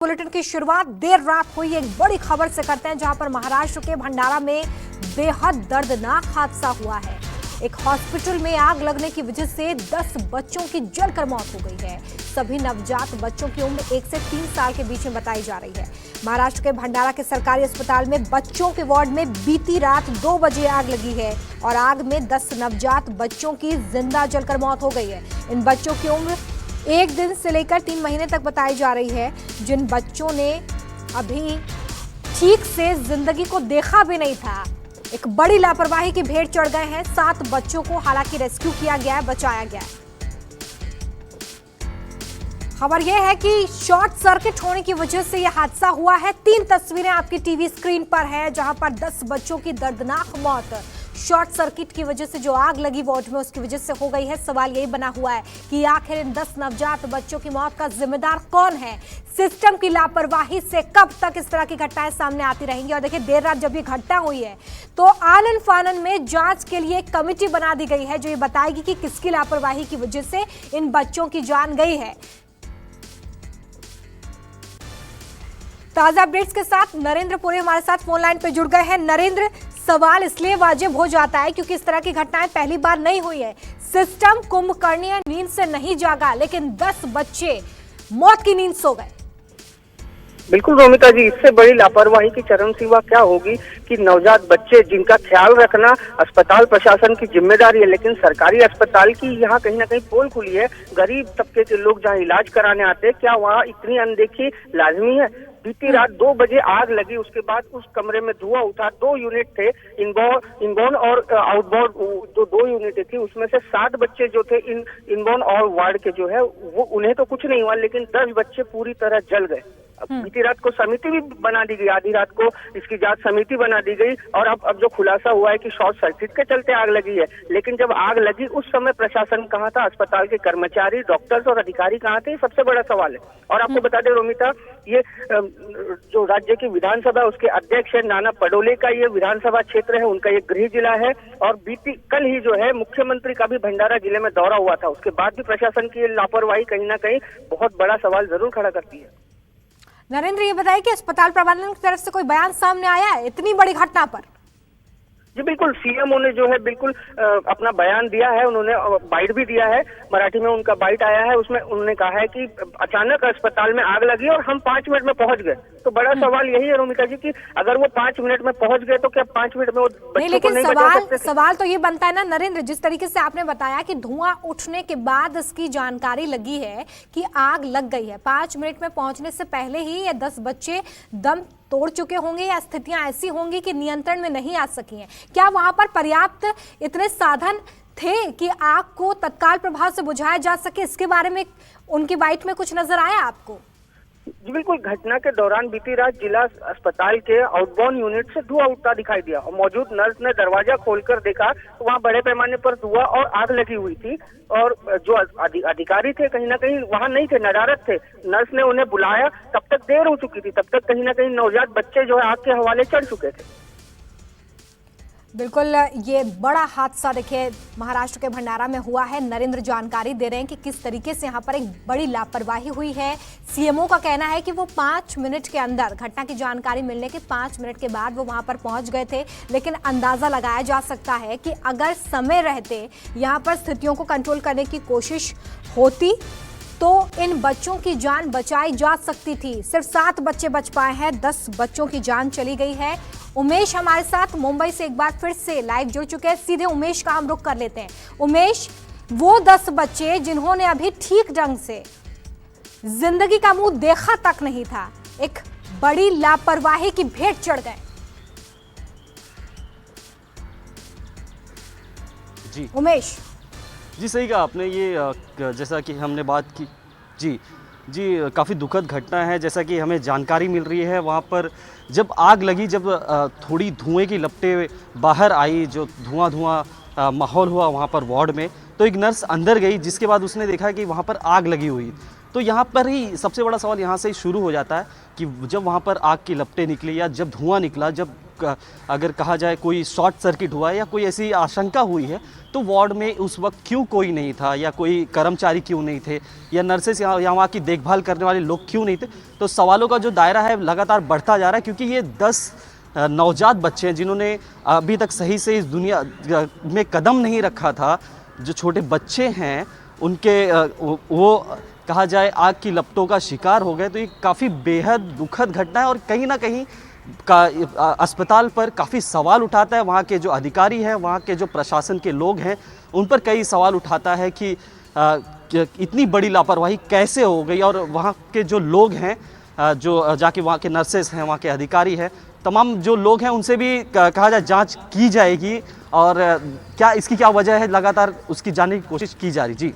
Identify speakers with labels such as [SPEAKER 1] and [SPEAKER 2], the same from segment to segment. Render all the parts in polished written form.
[SPEAKER 1] Bulletin की शुरुआत देर रात हुई एक बड़ी खबर से करते हैं, जहां पर महाराष्ट्र के भंडारा में बेहद दर्दनाक हादसा हुआ है। एक हॉस्पिटल में आग लगने की वजह से 10 बच्चों की जलकर मौत हो गई है। सभी नवजात बच्चों की उम्र 1 से 3 साल के बीच में बताई जा रही है। महाराष्ट्र के भंडारा के सरकारी अस्पताल में बच्चों के वार्ड में बीती रात 2 बजे आग लगी है और आग में 10 नवजात बच्चों की जिंदा जलकर मौत हो गई है। इन बच्चों की उम्र 1 दिन से लेकर 3 महीने तक बताई जा रही है। जिन बच्चों ने अभी ठीक से जिंदगी को देखा भी नहीं था, एक बड़ी लापरवाही की भेंट चढ़ गए हैं। 7 बच्चों को हालांकि रेस्क्यू किया गया है, बचाया गया है। खबर यह है कि शॉर्ट सर्किट होने की वजह से यह हादसा हुआ है। 3 तस्वीरें आपकी टीवी स्क्रीन पर है, जहां पर 10 बच्चों की दर्दनाक मौत शॉर्ट सर्किट की वजह से जो आग लगी वार्ड में उसकी वजह से हो गई है। सवाल यही बना हुआ है कि आखिर इन 10 नवजात बच्चों की मौत का जिम्मेदार कौन है। सिस्टम की लापरवाही से कब तक इस तरह की घटनाएं सामने आती रहेंगी। और देखिए, देर रात जब ये घटना हुई है तो आनन फानन में जांच के लिए एक कमेटी बना दी गई है, जो ये बताएगी कि किसकी लापरवाही की वजह से इन बच्चों की जान गई है। ताजा अपडेट्स के साथ नरेंद्र पुरी हमारे साथ फोन लाइन पे जुड़ गए हैं। नरेंद्र, सवाल इसलिए वाजिब हो जाता है क्योंकि इस तरह की घटनाएं पहली बार नहीं हुई है। सिस्टम कुंभकर्णीय नींद से नहीं जागा, लेकिन 10 बच्चे मौत की नींद सो गए।
[SPEAKER 2] बिल्कुल रोमिता जी, इससे बड़ी लापरवाही की चरम सीमा क्या होगी कि नवजात बच्चे जिनका ख्याल रखना अस्पताल प्रशासन की जिम्मेदारी है, लेकिन सरकारी अस्पताल की यहाँ कहीं ना कहीं पोल खुली है। गरीब तबके के लोग जहाँ इलाज कराने आते हैं, क्या वहाँ इतनी अनदेखी लाजमी है। बीती रात 2 बजे आग लगी, उसके बाद उस कमरे में धुआं उठा। 2 यूनिट थे, इनबॉर्न और आउटबॉर्न, जो 2 यूनिट थी, उसमें से 7 बच्चे जो थे इनबॉर्न और वार्ड के जो है वो, उन्हें तो कुछ नहीं हुआ, लेकिन 10 बच्चे पूरी तरह जल गए। बीती रात को समिति भी बना दी गई, आधी रात को इसकी जांच समिति बना दी गई और अब जो खुलासा हुआ है कि शॉर्ट सर्किट के चलते आग लगी है। लेकिन जब आग लगी उस समय प्रशासन कहाँ था, अस्पताल के कर्मचारी, डॉक्टर्स और अधिकारी कहाँ थे, ये सबसे बड़ा सवाल है। और आपको बता दें रोमिता, ये जो राज्य की विधानसभा उसके अध्यक्ष है नाना पटोले का ये विधानसभा क्षेत्र है, उनका ये गृह जिला है। और बीती कल ही जो है मुख्यमंत्री का भी भंडारा जिले में दौरा हुआ था, उसके बाद भी प्रशासन की लापरवाही कहीं ना कहीं बहुत बड़ा सवाल जरूर खड़ा करती है।
[SPEAKER 1] नरेंद्र, ये बताइए कि अस्पताल प्रबंधन की तरफ से कोई बयान सामने आया है इतनी बड़ी घटना पर?
[SPEAKER 2] जी बिल्कुल, सीएमओ ने जो है बिल्कुल अपना बयान दिया है, उन्होंने बाइट भी दिया है, मराठी में उनका बाइट आया है। उसमें उन्होंने कहा है कि अचानक अस्पताल में आग लगी और हम 5 मिनट में पहुंच गए। तो बड़ा सवाल यही है रोमिता जी कि अगर वो 5 मिनट में पहुंच गए तो क्या 5 मिनट में वो बच्चों को नहीं बचा सकते थे?
[SPEAKER 1] सवाल तो ये बनता है ना नरेंद्र, जिस तरीके से आपने बताया कि धुआं उठने के बाद इसकी जानकारी लगी है कि आग लग गई है। 5 मिनट में पहुंचने से पहले ही ये 10 बच्चे दम तोड़ चुके होंगे या स्थितियां ऐसी होंगी कि नियंत्रण में नहीं आ सकी हैं। क्या वहां पर पर्याप्त इतने साधन थे कि आग को तत्काल प्रभाव से बुझाया जा सके? इसके बारे में उनकी बाइट में कुछ नजर आया आपको?
[SPEAKER 2] जी बिल्कुल, घटना के दौरान बीती रात जिला अस्पताल के आउटबॉर्न यूनिट से धुआं उठता दिखाई दिया और मौजूद नर्स ने दरवाजा खोलकर देखा तो वहां बड़े पैमाने पर धुआं और आग लगी हुई थी। और जो अधिकारी थे कहीं ना कहीं वहां नहीं थे, नदारद थे। नर्स ने उन्हें बुलाया, तब तक देर हो चुकी थी, तब तक कहीं ना कहीं नवजात बच्चे जो है आग के हवाले चढ़ चुके थे।
[SPEAKER 1] बिल्कुल, ये बड़ा हादसा देखिए महाराष्ट्र के भंडारा में हुआ है। नरेंद्र जानकारी दे रहे हैं कि किस तरीके से यहाँ पर एक बड़ी लापरवाही हुई है। सीएमओ का कहना है कि वो 5 मिनट के अंदर, घटना की जानकारी मिलने के 5 मिनट के बाद वो वहां पर पहुंच गए थे। लेकिन अंदाजा लगाया जा सकता है कि अगर समय रहते यहाँ पर स्थितियों को कंट्रोल करने की कोशिश होती तो इन बच्चों की जान बचाई जा सकती थी। सिर्फ 7 बच्चे बच पाए हैं, 10 बच्चों की जान चली गई है। उमेश हमारे साथ मुंबई से एक बार फिर से लाइव जुड़ चुके हैं। सीधे उमेश का हम रुख कर लेते हैं। उमेश, वो 10 बच्चे जिन्होंने अभी ठीक ढंग से जिंदगी का मुंह देखा तक नहीं था, एक बड़ी लापरवाही की भेंट चढ़ गए।
[SPEAKER 3] जी
[SPEAKER 1] उमेश
[SPEAKER 3] जी, सही कहा आपने। ये जैसा कि हमने बात की, जी काफ़ी दुखद घटना है। जैसा कि हमें जानकारी मिल रही है, वहाँ पर जब आग लगी, जब थोड़ी धुएं की लपटें बाहर आई, जो धुआं माहौल हुआ वहाँ पर वार्ड में, तो एक नर्स अंदर गई, जिसके बाद उसने देखा कि वहाँ पर आग लगी हुई। तो यहाँ पर ही सबसे बड़ा सवाल यहाँ से शुरू हो जाता है कि जब वहाँ पर आग की लपटें निकली या जब धुआं निकला, जब अगर कहा जाए कोई शॉर्ट सर्किट हुआ है या कोई ऐसी आशंका हुई है तो वार्ड में उस वक्त क्यों कोई नहीं था, या कोई कर्मचारी क्यों नहीं थे, या नर्सेस या वहाँ की देखभाल करने वाले लोग क्यों नहीं थे। तो सवालों का जो दायरा है लगातार बढ़ता जा रहा है, क्योंकि ये 10 नवजात बच्चे हैं जिन्होंने अभी तक सही से इस दुनिया में कदम नहीं रखा था। जो छोटे बच्चे हैं उनके वो कहा जाए आग की लपटों का शिकार हो गए। तो ये काफ़ी बेहद दुखद घटना है और कहीं ना कहीं अस्पताल पर काफ़ी सवाल उठाता है। वहाँ के जो अधिकारी हैं, वहाँ के जो प्रशासन के लोग हैं, उन पर कई सवाल उठाता है कि इतनी बड़ी लापरवाही कैसे हो गई। और वहाँ के जो लोग हैं, जो जाके वहाँ के नर्सेस हैं, वहाँ के अधिकारी हैं, तमाम जो लोग हैं उनसे भी कहा जाए जांच की जाएगी और क्या इसकी क्या वजह है लगातार उसकी जानने की कोशिश की जा रही। जी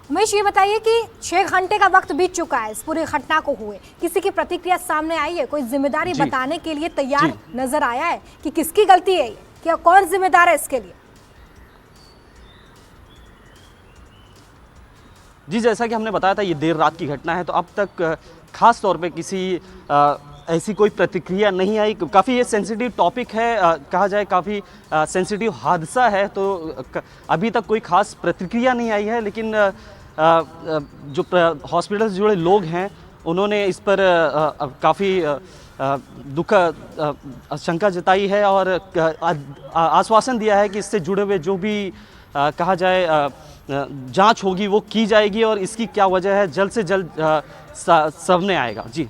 [SPEAKER 1] उमेश, ये बताइए कि 6 घंटे का वक्त बीत चुका है इस पूरी घटना को हुए, किसी की प्रतिक्रिया सामने आई है? कोई जिम्मेदारी बताने के लिए तैयार नजर आया है कि किसकी गलती है, क्या कौन जिम्मेदार है इसके लिए?
[SPEAKER 3] जी, जैसा कि हमने बताया था ये देर रात की घटना है, तो अब तक खास तौर पे किसी ऐसी कोई प्रतिक्रिया नहीं आई। काफ़ी ये सेंसिटिव टॉपिक है, कहा जाए काफ़ी सेंसिटिव हादसा है, तो अभी तक कोई खास प्रतिक्रिया नहीं आई है। लेकिन जो हॉस्पिटल से जुड़े लोग हैं उन्होंने इस पर काफ़ी दुख शंका जताई है और आश्वासन दिया है कि इससे जुड़े हुए जो भी कहा जाए जांच होगी वो की जाएगी और इसकी क्या वजह है जल्द से जल्द सामने आएगा। जी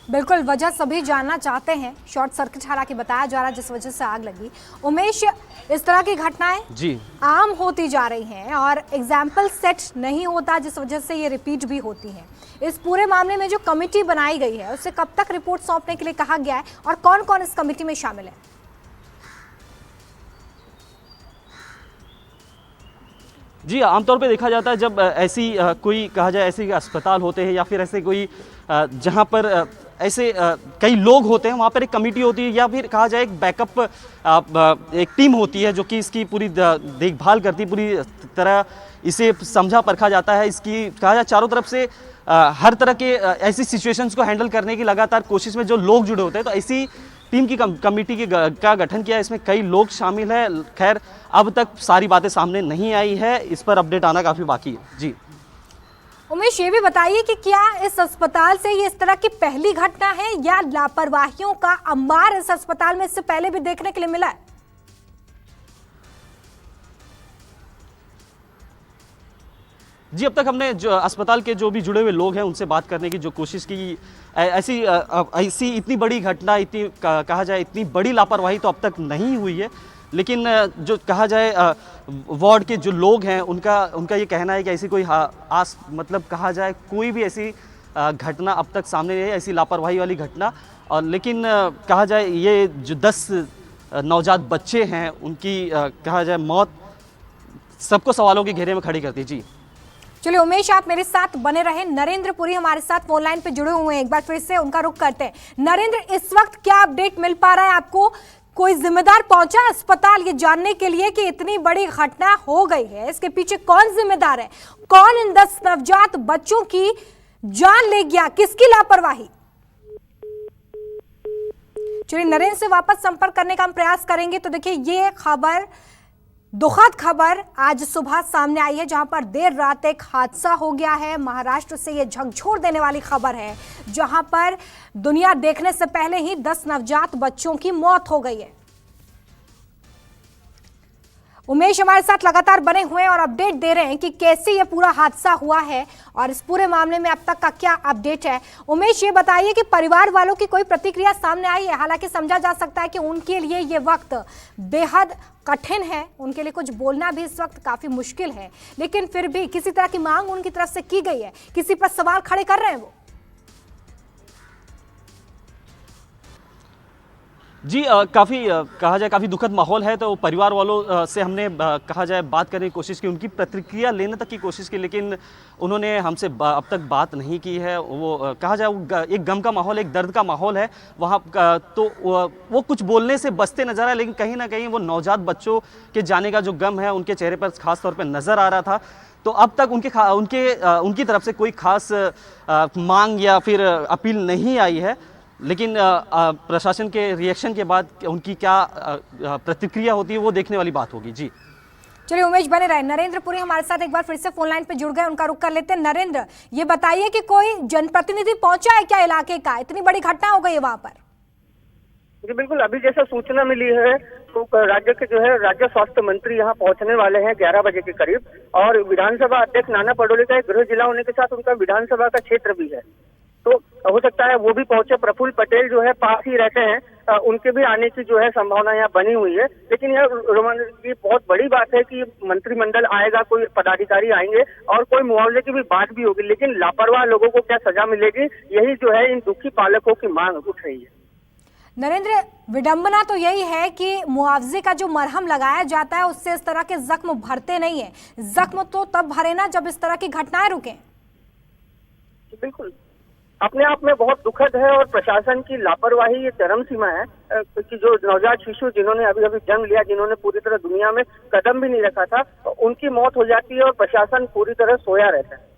[SPEAKER 1] बिल्कुल, वजह सभी जानना चाहते हैं। शॉर्ट सर्किट हालांकि बताया जा रहा है जिस वजह से आग लगी। उमेश, इस तरह की घटनाएं
[SPEAKER 3] जी
[SPEAKER 1] आम होती जा रही हैं और एग्जाम्पल सेट नहीं होता, जिस वजह से ये रिपीट भी होती हैं। इस पूरे मामले में जो कमेटी बनाई गई है उससे कब तक रिपोर्ट सौंपने के लिए कहा गया है और कौन कौन इस कमेटी में शामिल है?
[SPEAKER 3] जी, आमतौर पे देखा जाता है जब ऐसी कोई कहा जाए ऐसे अस्पताल होते हैं या फिर ऐसे कोई जहाँ पर ऐसे कई लोग होते हैं, वहाँ पर एक कमेटी होती है या फिर कहा जाए एक बैकअप एक टीम होती है जो कि इसकी पूरी देखभाल करती है, पूरी तरह इसे समझा परखा जाता है। इसकी कहा जाए चारों तरफ से हर तरह के ऐसी सिचुएशंस को हैंडल करने की लगातार कोशिश में जो लोग जुड़े होते हैं, तो ऐसी टीम की कमेटी का गठन किया। इसमें कई लोग शामिल हैं। खैर अब तक सारी बातें सामने नहीं आई है, इस पर अपडेट आना काफ़ी बाकी है। जी
[SPEAKER 1] उमेश, ये भी बताइए कि क्या इस अस्पताल से ये इस तरह की पहली घटना है या लापरवाहियों का अंबार इस अस्पताल में इससे पहले भी देखने के लिए मिला है?
[SPEAKER 3] जी, अब तक हमने जो अस्पताल के जो भी जुड़े हुए लोग हैं उनसे बात करने की जो कोशिश की। ऐसी इतनी बड़ी घटना, इतनी कहा जाए इतनी बड़ी लापरवाही तो अब तक नहीं हुई है। लेकिन जो कहा जाए वार्ड के जो लोग हैं उनका ये कहना है कि ऐसी कोई मतलब कहा जाए कोई भी ऐसी घटना अब तक सामने नहीं है, ऐसी लापरवाही वाली घटना। और लेकिन कहा जाए ये जो 10 नवजात बच्चे हैं उनकी कहा जाए मौत सबको सवालों के घेरे में खड़ी करती है। जी
[SPEAKER 1] चलिए उमेश, आप मेरे साथ बने रहे। नरेंद्र पुरी हमारे साथ फोन लाइन पे जुड़े हुए हैं, एक बार फिर से उनका रुख करते हैं। नरेंद्र, इस वक्त क्या अपडेट मिल पा रहा है आपको? कोई जिम्मेदार पहुंचा अस्पताल ये जानने के लिए कि इतनी बड़ी घटना हो गई है, इसके पीछे कौन जिम्मेदार है? कौन इन 10 नवजात बच्चों की जान ले गया? किसकी लापरवाही? चलिए नरेंद्र से वापस संपर्क करने का हम प्रयास करेंगे। तो देखिए, ये खबर, दुखद खबर आज सुबह सामने आई है, जहां पर देर रात एक हादसा हो गया है। महाराष्ट्र से ये झकझोर देने वाली खबर है, जहां पर दुनिया देखने से पहले ही 10 नवजात बच्चों की मौत हो गई है। उमेश हमारे साथ लगातार बने हुए हैं और अपडेट दे रहे हैं कि कैसे ये पूरा हादसा हुआ है और इस पूरे मामले में अब तक का क्या अपडेट है। उमेश, ये बताइए कि परिवार वालों की कोई प्रतिक्रिया सामने आई है? हालांकि समझा जा सकता है कि उनके लिए ये वक्त बेहद कठिन है, उनके लिए कुछ बोलना भी इस वक्त काफी मुश्किल है, लेकिन फिर भी किसी तरह की मांग उनकी तरफ से की गई है? किसी पर सवाल खड़े कर रहे हैं वो?
[SPEAKER 3] जी, काफ़ी कहा जाए काफ़ी दुखद माहौल है। तो परिवार वालों से हमने कहा जाए बात करने की कोशिश की, उनकी प्रतिक्रिया लेने तक की कोशिश की, लेकिन उन्होंने हमसे अब तक बात नहीं की है। वो कहा जाए एक गम का माहौल, एक दर्द का माहौल है वहाँ। तो वो कुछ बोलने से बचते नजर आए, लेकिन कहीं ना कहीं वो नवजात बच्चों के जाने का जो गम है उनके चेहरे पर खास तौर पर नज़र आ रहा था। तो अब तक उनकी तरफ से कोई खास मांग या फिर अपील नहीं आई है। लेकिन प्रशासन के रिएक्शन के बाद उनकी क्या प्रतिक्रिया होती है वो देखने वाली बात होगी। जी
[SPEAKER 1] चलिए उमेश बने रहे। नरेंद्र पुरी हमारे साथ एक बार फिर से फोन लाइन पे जुड़ गए, उनका रुख कर लेते हैं। नरेंद्र, ये बताइए कि कोई जनप्रतिनिधि पहुंचा है क्या इलाके का? इतनी बड़ी घटना हो गई है वहां पर।
[SPEAKER 2] जी बिल्कुल, अभी जैसा सूचना मिली है तो राज्य के जो है राज्य स्वास्थ्य मंत्री यहाँ पहुंचने वाले हैं 11 बजे के करीब, और विधानसभा अध्यक्ष नाना पटोले का एक गृह जिला होने के साथ उनका विधानसभा का क्षेत्र भी है, तो हो सकता है वो भी पहुंचे। प्रफुल्ल पटेल जो है पास ही रहते हैं, उनके भी आने की जो है संभावना यहाँ बनी हुई है। लेकिन यह ये बहुत बड़ी बात है कि मंत्रिमंडल आएगा, कोई पदाधिकारी आएंगे और कोई मुआवजे की भी बात भी होगी, लेकिन लापरवाह लोगों को क्या सजा मिलेगी, यही जो है इन दुखी पालकों की मांग उठ रही है।
[SPEAKER 1] नरेंद्र, विडंबना तो यही है कि मुआवजे का जो मरहम लगाया जाता है उससे इस तरह के जख्म भरते नहीं है। जख्म तो तब भरे ना जब इस तरह की घटनाएं रुके।
[SPEAKER 2] बिल्कुल, अपने आप में बहुत दुखद है और प्रशासन की लापरवाही ये चरम सीमा है कि जो नवजात शिशु जिन्होंने अभी अभी जन्म लिया, जिन्होंने पूरी तरह दुनिया में कदम भी नहीं रखा था, उनकी मौत हो जाती है और प्रशासन पूरी तरह सोया रहता है।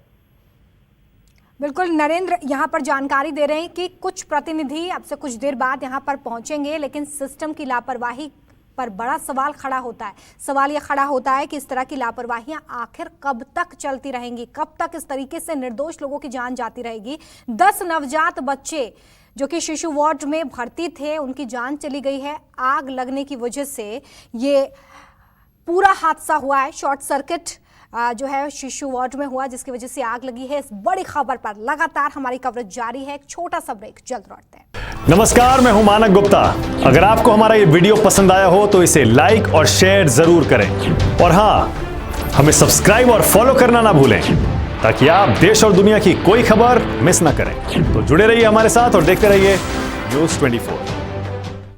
[SPEAKER 1] बिल्कुल नरेंद्र, यहाँ पर जानकारी दे रहे हैं कि कुछ प्रतिनिधि अब से कुछ देर बाद यहाँ पर पहुंचेंगे, लेकिन सिस्टम की लापरवाही पर बड़ा सवाल खड़ा होता है। सवाल यह खड़ा होता है कि इस तरह की लापरवाहियां आखिर कब तक चलती रहेंगी, कब तक इस तरीके से निर्दोष लोगों की जान जाती रहेगी। 10 नवजात बच्चे जो कि शिशु वार्ड में भर्ती थे, उनकी जान चली गई है। आग लगने की वजह से ये पूरा हादसा हुआ है। शॉर्ट सर्किट जो है शिशु वार्ड में हुआ, जिसकी वजह से आग लगी है। इस बड़ी खबर पर लगातार हमारी कवरेज जारी है। एक छोटा सा ब्रेक, जल्द लौटते हैं।
[SPEAKER 4] नमस्कार, मैं हूं मानक गुप्ता। अगर आपको हमारा ये वीडियो पसंद आया हो तो इसे लाइक और शेयर जरूर करें, और हां, हमें सब्सक्राइब और फॉलो करना ना भूलें ताकि आप देश और दुनिया की कोई खबर मिस ना करें। तो जुड़े रहिए हमारे साथ और देखते रहिए न्यूज़ 24।